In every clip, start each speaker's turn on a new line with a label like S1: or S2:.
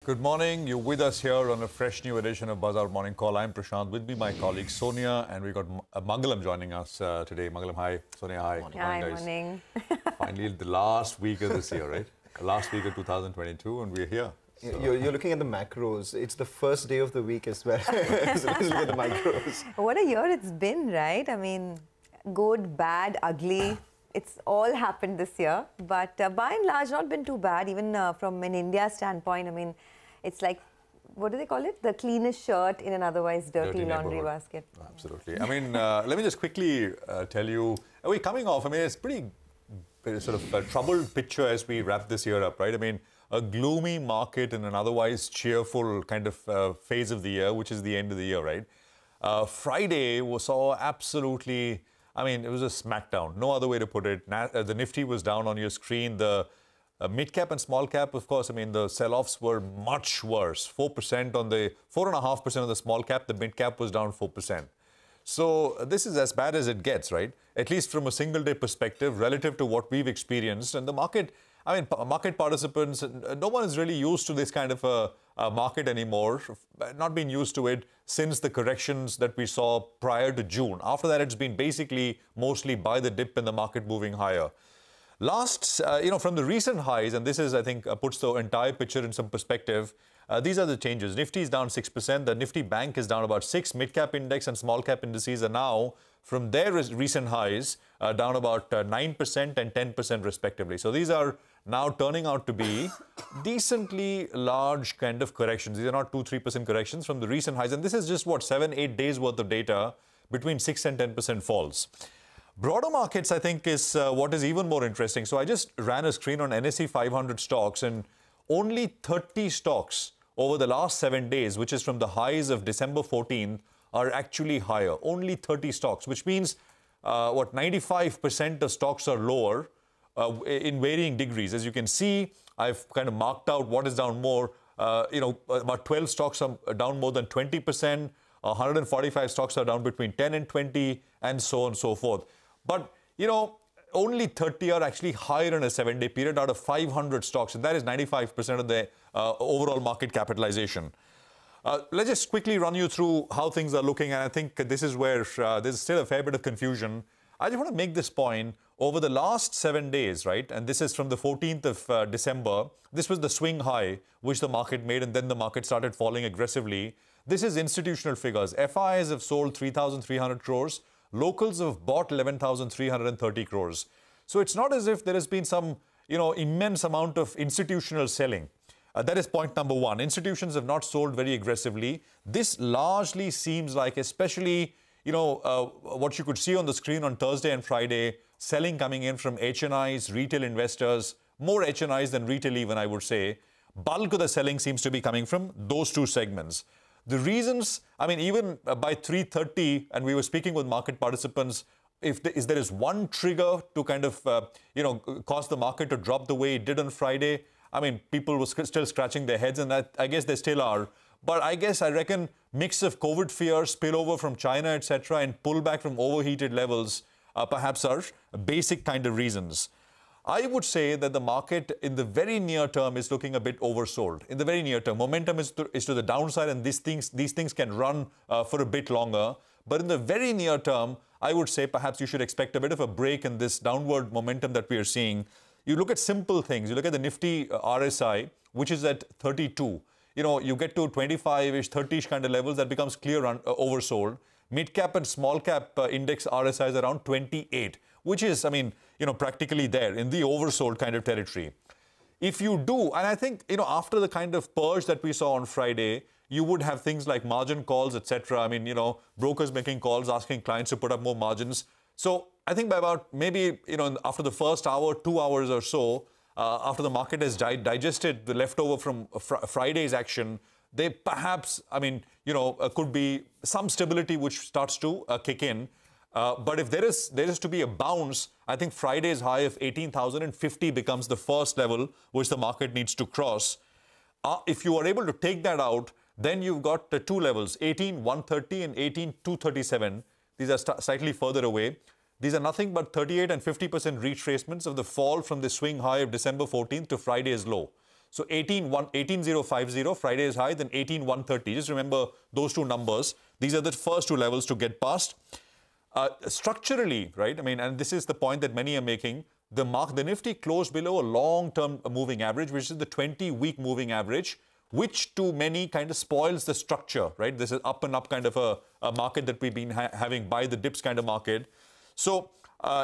S1: Good morning. You're with us here on a fresh new edition of Bazaar Morning Call. I'm Prashant. With me, my colleague Sonia, and we've got Mangalam joining us today. Mangalam, hi. Sonia, hi.
S2: Morning. Hi, morning.
S1: Finally, the last week of this year, right? Last week of 2022, and we're here.
S3: So. You're looking at the macros. It's the first day of the week as well. So let's look at the macros.
S2: What a year it's been, right? I mean, good, bad, ugly. It's all happened this year. But by and large, not been too bad. Even from an India standpoint, I mean, it's like, what do they call it? The cleanest shirt in an otherwise dirty laundry basket.
S1: Absolutely. I mean, let me just quickly tell you, we're coming off, I mean, it's pretty sort of a troubled picture as we wrap this year up, right? I mean, a gloomy market in an otherwise cheerful kind of phase of the year, which is the end of the year, right? Friday saw absolutely, I mean, it was a smackdown. No other way to put it. The Nifty was down on your screen. The mid-cap and small-cap, of course, I mean, the sell-offs were much worse. 4% on the, 4.5% on the small-cap. The mid-cap was down 4%. So this is as bad as it gets, right? At least from a single-day perspective, relative to what we've experienced. And the market, I mean, market participants, no one is really used to this kind of a market anymore. Not been used to it since the corrections that we saw prior to June. After that, it's been basically mostly by the dip in the market moving higher. Last, from the recent highs, and this is, I think, puts the entire picture in some perspective, these are the changes. Nifty is down 6%. The Nifty Bank is down about 6%. Mid-cap index and small-cap indices are now, from their recent highs, down about 9% and 10% respectively. So these are now turning out to be decently large kind of corrections. These are not 2-3% corrections from the recent highs. And this is just, what, 7-8 days worth of data between 6 and 10% falls. Broader markets, I think, is what is even more interesting. So I just ran a screen on NSE 500 stocks, and only 30 stocks over the last 7 days, which is from the highs of December 14th, are actually higher. Only 30 stocks, which means, 95% of stocks are lower in varying degrees. As you can see, I've kind of marked out what is down more. About 12 stocks are down more than 20%. 145 stocks are down between 10 and 20, and so on and so forth. But, only 30 are actually higher in a 7-day period out of 500 stocks, and that is 95% of the overall market capitalization. Let's just quickly run you through how things are looking, and I think this is where there's still a fair bit of confusion. I just want to make this point. Over the last 7 days, right, and this is from the 14th of December, this was the swing high which the market made, and then the market started falling aggressively. This is institutional figures. FIs have sold 3,300 crores. Locals have bought 11,330 crores. So it's not as if there has been some, immense amount of institutional selling. That is point number one. Institutions have not sold very aggressively. This largely seems like, especially, what you could see on the screen on Thursday and Friday, selling coming in from HNIs, retail investors, more HNIs than retail even, I would say. Bulk of the selling seems to be coming from those two segments. The reasons, I mean, even by 3:30, and we were speaking with market participants, if there is one trigger to kind of, cause the market to drop the way it did on Friday, I mean, people were still scratching their heads, and I guess they still are. But I reckon mix of COVID fear, spillover from China, etc., and pullback from overheated levels perhaps are basic kind of reasons. I would say that the market in the very near term is looking a bit oversold. In the very near term, momentum is to the downside, and these things can run for a bit longer. But in the very near term, I would say perhaps you should expect a bit of a break in this downward momentum that we are seeing. You look at simple things. You look at the Nifty RSI, which is at 32. You get to 25-ish, 30-ish kind of levels, that becomes clear oversold. Mid-cap and small-cap index RSI is around 28, which is, practically there in the oversold kind of territory. If you do, and I think, after the kind of purge that we saw on Friday, you would have things like margin calls, etc. Brokers making calls, asking clients to put up more margins. So I think by about maybe, after the first hour, 2 hours or so, after the market has digested the leftover from Friday's action, they perhaps, could be some stability which starts to kick in. But if there is to be a bounce, I think Friday's high of 18,050 becomes the first level which the market needs to cross. If you are able to take that out, then you've got the two levels, 18,130 and 18,237. These are slightly further away. These are nothing but 38 and 50% retracements of the fall from the swing high of December 14th to Friday's low. So 18,050, Friday's high, then 18,130. Just remember those two numbers. These are the first two levels to get past. Structurally, right, I mean, and this is the point that many are making, the Nifty closed below a long-term moving average, which is the 20-week moving average, which to many kind of spoils the structure, right? This is up and up kind of a market that we've been having, buy the dips kind of market. So,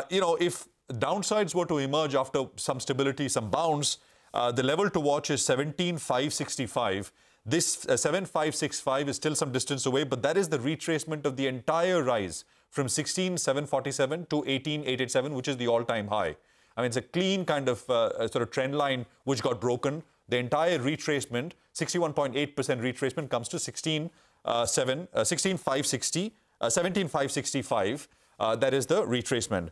S1: you know, if downsides were to emerge after some stability, some bounce, the level to watch is 17,565. This 7,565 is still some distance away, but that is the retracement of the entire rise from 16,747 to 18,887, which is the all-time high. I mean, it's a clean kind of sort of trend line which got broken. The entire retracement, 61.8% retracement, comes to 17,565. That is the retracement.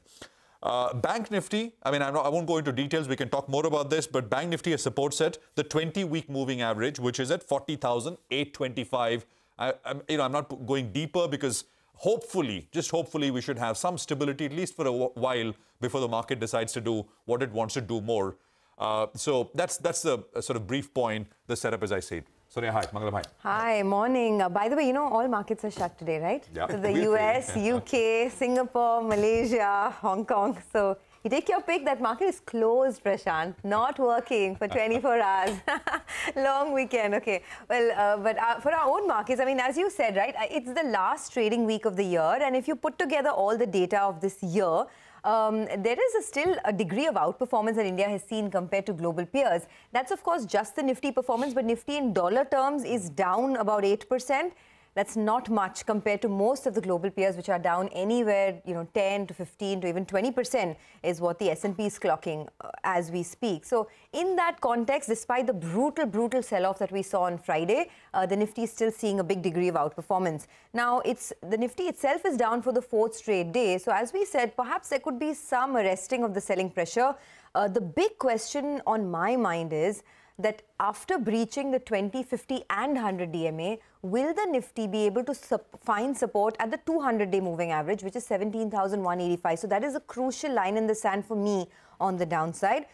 S1: Bank Nifty, I mean, I won't go into details. We can talk more about this, but Bank Nifty has support set the 20-week moving average, which is at 40,825. I'm not going deeper because hopefully, just hopefully, we should have some stability, at least for a while, before the market decides to do what it wants to do more. So that's the sort of brief point, the setup as I see it. Sonia, hi. Mangalam, hi.
S2: Hi, morning. By the way, you know, all markets are shut today, right?
S1: Yeah.
S2: So the US, UK, Singapore, Malaysia, Hong Kong. So you take your pick. That market is closed, Prashant. Not working for 24 hours. Long weekend. Okay. Well, but for our own markets, I mean, as you said, right, it's the last trading week of the year. And if you put together all the data of this year, there is still a degree of outperformance that India has seen compared to global peers. That's, of course, just the Nifty performance, but Nifty in dollar terms is down about 8%. That's not much compared to most of the global peers, which are down anywhere, 10 to 15 to even 20% is what the S&P is clocking as we speak. So in that context, despite the brutal sell-off that we saw on Friday, the Nifty is still seeing a big degree of outperformance. Now, the Nifty itself is down for the fourth straight day. So as we said, perhaps there could be some arresting of the selling pressure. The big question on my mind is that after breaching the 20, 50 and 100 DMA, will the Nifty be able to find support at the 200-day moving average, which is 17,185? So that is a crucial line in the sand for me on the downside.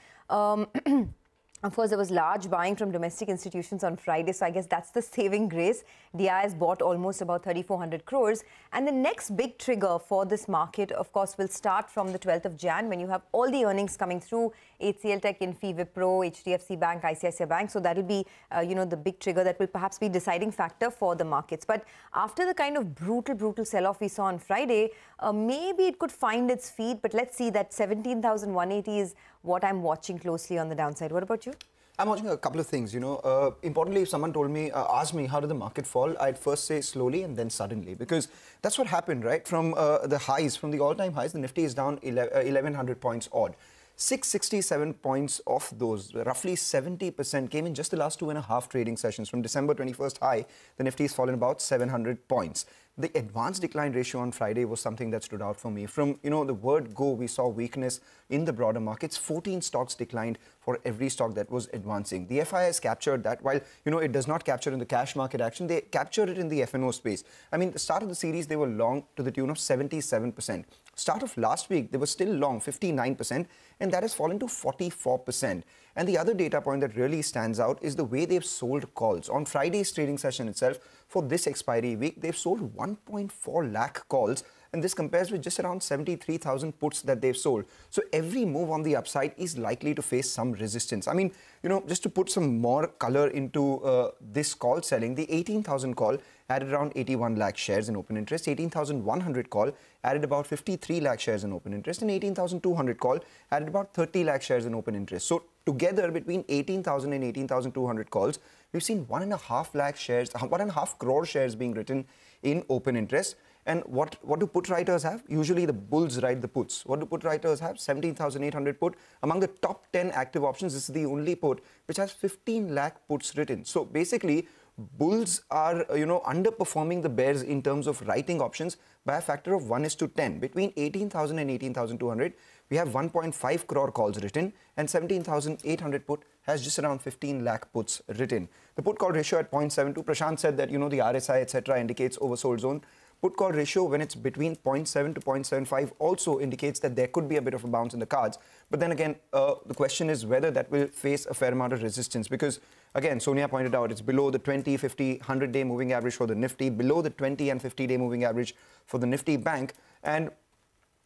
S2: Of course, there was large buying from domestic institutions on Friday, so I guess that's the saving grace. DI has bought almost about 3,400 crores. And the next big trigger for this market, of course, will start from the 12th of Jan when you have all the earnings coming through, HCL Tech, Infi, Wipro, HDFC Bank, ICICI Bank. So that will be, the big trigger that will perhaps be deciding factor for the markets. But after the kind of brutal sell-off we saw on Friday, maybe it could find its feet. But let's see, that 17,180 is what I'm watching closely on the downside. What about you?
S3: I'm watching a couple of things, Importantly, if someone asked me, how did the market fall? I'd first say slowly and then suddenly, because that's what happened, right? From the highs, from the all-time highs, the Nifty is down 1,100 points odd. 667 points of those, roughly 70%, came in just the last 2.5 trading sessions. From December 21st high, the Nifty has fallen about 700 points. The advanced decline ratio on Friday was something that stood out for me. From, the word go, we saw weakness in the broader markets. 14 stocks declined for every stock that was advancing. The FIS captured that. While, it does not capture in the cash market action, they captured it in the F&O space. I mean, the start of the series, they were long to the tune of 77%. Start of last week, they were still long, 59%, and that has fallen to 44%. And the other data point that really stands out is the way they've sold calls. On Friday's trading session itself, for this expiry week, they've sold 1.4 lakh calls, and this compares with just around 73,000 puts that they've sold. So every move on the upside is likely to face some resistance. I mean, just to put some more color into this call selling, the 18,000 call added around 81 lakh shares in open interest, 18,100 call added about 53 lakh shares in open interest, and 18,200 call added about 30 lakh shares in open interest. So together, between 18,000 and 18,200 calls, we've seen 1.5 lakh shares, 1.5 crore shares being written in open interest. And what do put writers have? Usually the bulls write the puts. What do put writers have? 17,800 put. Among the top 10 active options, this is the only put which has 15 lakh puts written. So basically, bulls are, underperforming the bears in terms of writing options by a factor of 1:10. Between 18,000 and 18,200, we have 1.5 crore calls written, and 17,800 put has just around 15 lakh puts written. The put call ratio at 0.72. Prashant said that, the RSI, etc., indicates oversold zone. Put-call ratio, when it's between 0.7 to 0.75, also indicates that there could be a bit of a bounce in the cards. But then again, the question is whether that will face a fair amount of resistance because, again, Sonia pointed out it's below the 20, 50, 100-day moving average for the Nifty, below the 20 and 50-day moving average for the Nifty Bank. And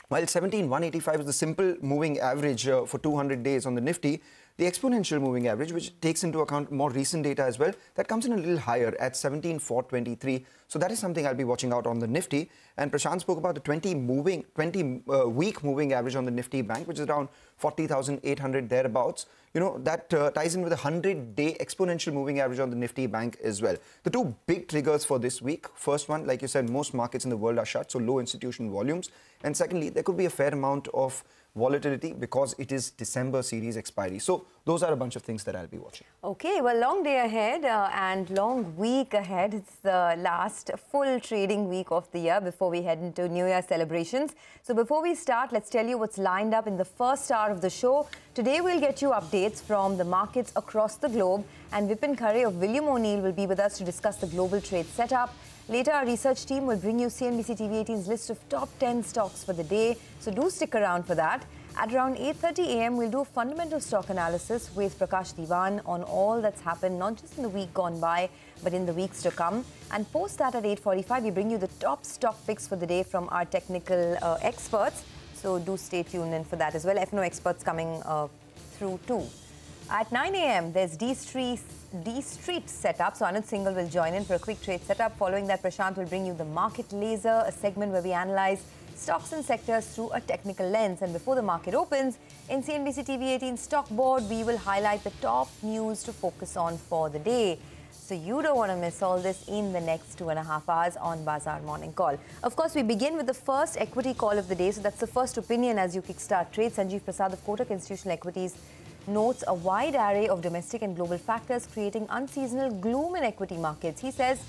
S3: while 17,185 is the simple moving average for 200 days on the Nifty, the exponential moving average, which takes into account more recent data as well, that comes in a little higher at 17,423. So that is something I'll be watching out on the Nifty. And Prashant spoke about the 20-week moving average on the Nifty Bank, which is around 40,800 thereabouts. You know, that ties in with a 100-day exponential moving average on the Nifty Bank as well. The two big triggers for this week, first one, like you said, most markets in the world are shut, so low institutional volumes. And secondly, there could be a fair amount of volatility because it is December series expiry. So those are a bunch of things that I'll be watching.
S2: Okay, well, long day ahead and long week ahead. It's the last full trading week of the year before we head into New Year celebrations. So before we start, let's tell you what's lined up in the first hour of the show. Today, we'll get you updates from the markets across the globe, and Vipin Khare of William O'Neill will be with us to discuss the global trade setup. Later, our research team will bring you CNBC-TV18's list of top 10 stocks for the day, so do stick around for that. At around 8:30 a.m., we'll do a fundamental stock analysis with Prakash Diwan on all that's happened, not just in the week gone by, but in the weeks to come. And post that at 8:45, we bring you the top stock picks for the day from our technical experts. So do stay tuned in for that as well. F&O experts coming through too. At 9 a.m., there's D Street setup. So Anand Singhal will join in for a quick trade setup. Following that, Prashant will bring you the Market Laser, a segment where we analyze stocks and sectors through a technical lens. And before the market opens, in CNBC-TV18 Stock Board, we will highlight the top news to focus on for the day. So you don't want to miss all this in the next 2.5 hours on Bazaar Morning Call. Of course, we begin with the first equity call of the day. So that's the first opinion as you kickstart trade. Sanjeev Prasad of Kotak Institutional Equities notes a wide array of domestic and global factors creating unseasonal gloom in equity markets. He says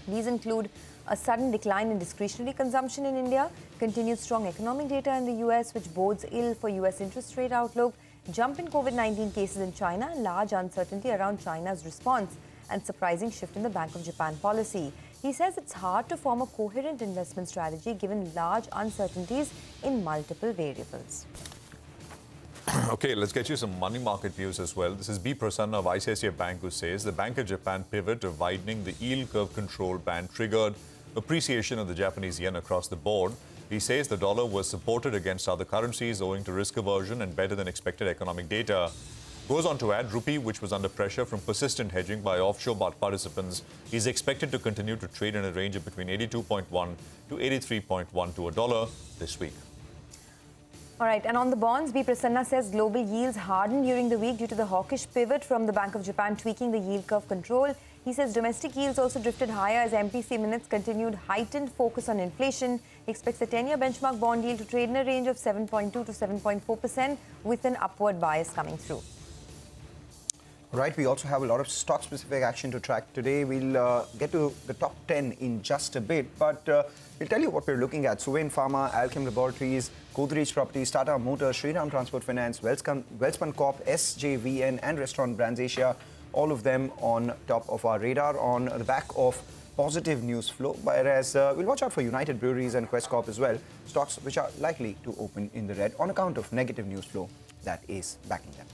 S2: these include a sudden decline in discretionary consumption in India, continued strong economic data in the US, which bodes ill for US interest rate outlook, jump in COVID-19 cases in China, large uncertainty around China's response, and surprising shift in the Bank of Japan policy. He says it's hard to form a coherent investment strategy given large uncertainties in multiple variables.
S1: Okay, let's get you some money market views as well. This is B. Prasanna of ICICI Bank who says the Bank of Japan pivot of widening the yield curve control band triggered appreciation of the Japanese yen across the board. He says the dollar was supported against other currencies owing to risk aversion and better than expected economic data. Goes on to add, rupee, which was under pressure from persistent hedging by offshore participants, is expected to continue to trade in a range of between 82.1 to 83.1 to a dollar this week.
S2: All right, and on the bonds, B. Prasanna says global yields hardened during the week due to the hawkish pivot from the Bank of Japan tweaking the yield curve control. He says domestic yields also drifted higher as MPC minutes continued heightened focus on inflation. He expects the 10-year benchmark bond yield to trade in a range of 7.2 to 7.4% with an upward bias coming through.
S3: Right, we also have a lot of stock-specific action to track today. We'll get to the top 10 in just a bit, but we'll tell you what we're looking at. Suven Pharma, Alchem Laboratories, Godrej Properties, Tata Motors, Shriram Transport Finance, Welspun Corp, SJVN and Restaurant Brands Asia, all of them on top of our radar on the back of positive news flow, whereas we'll watch out for United Breweries and Quest Corp as well, stocks which are likely to open in the red on account of negative news flow that is backing them.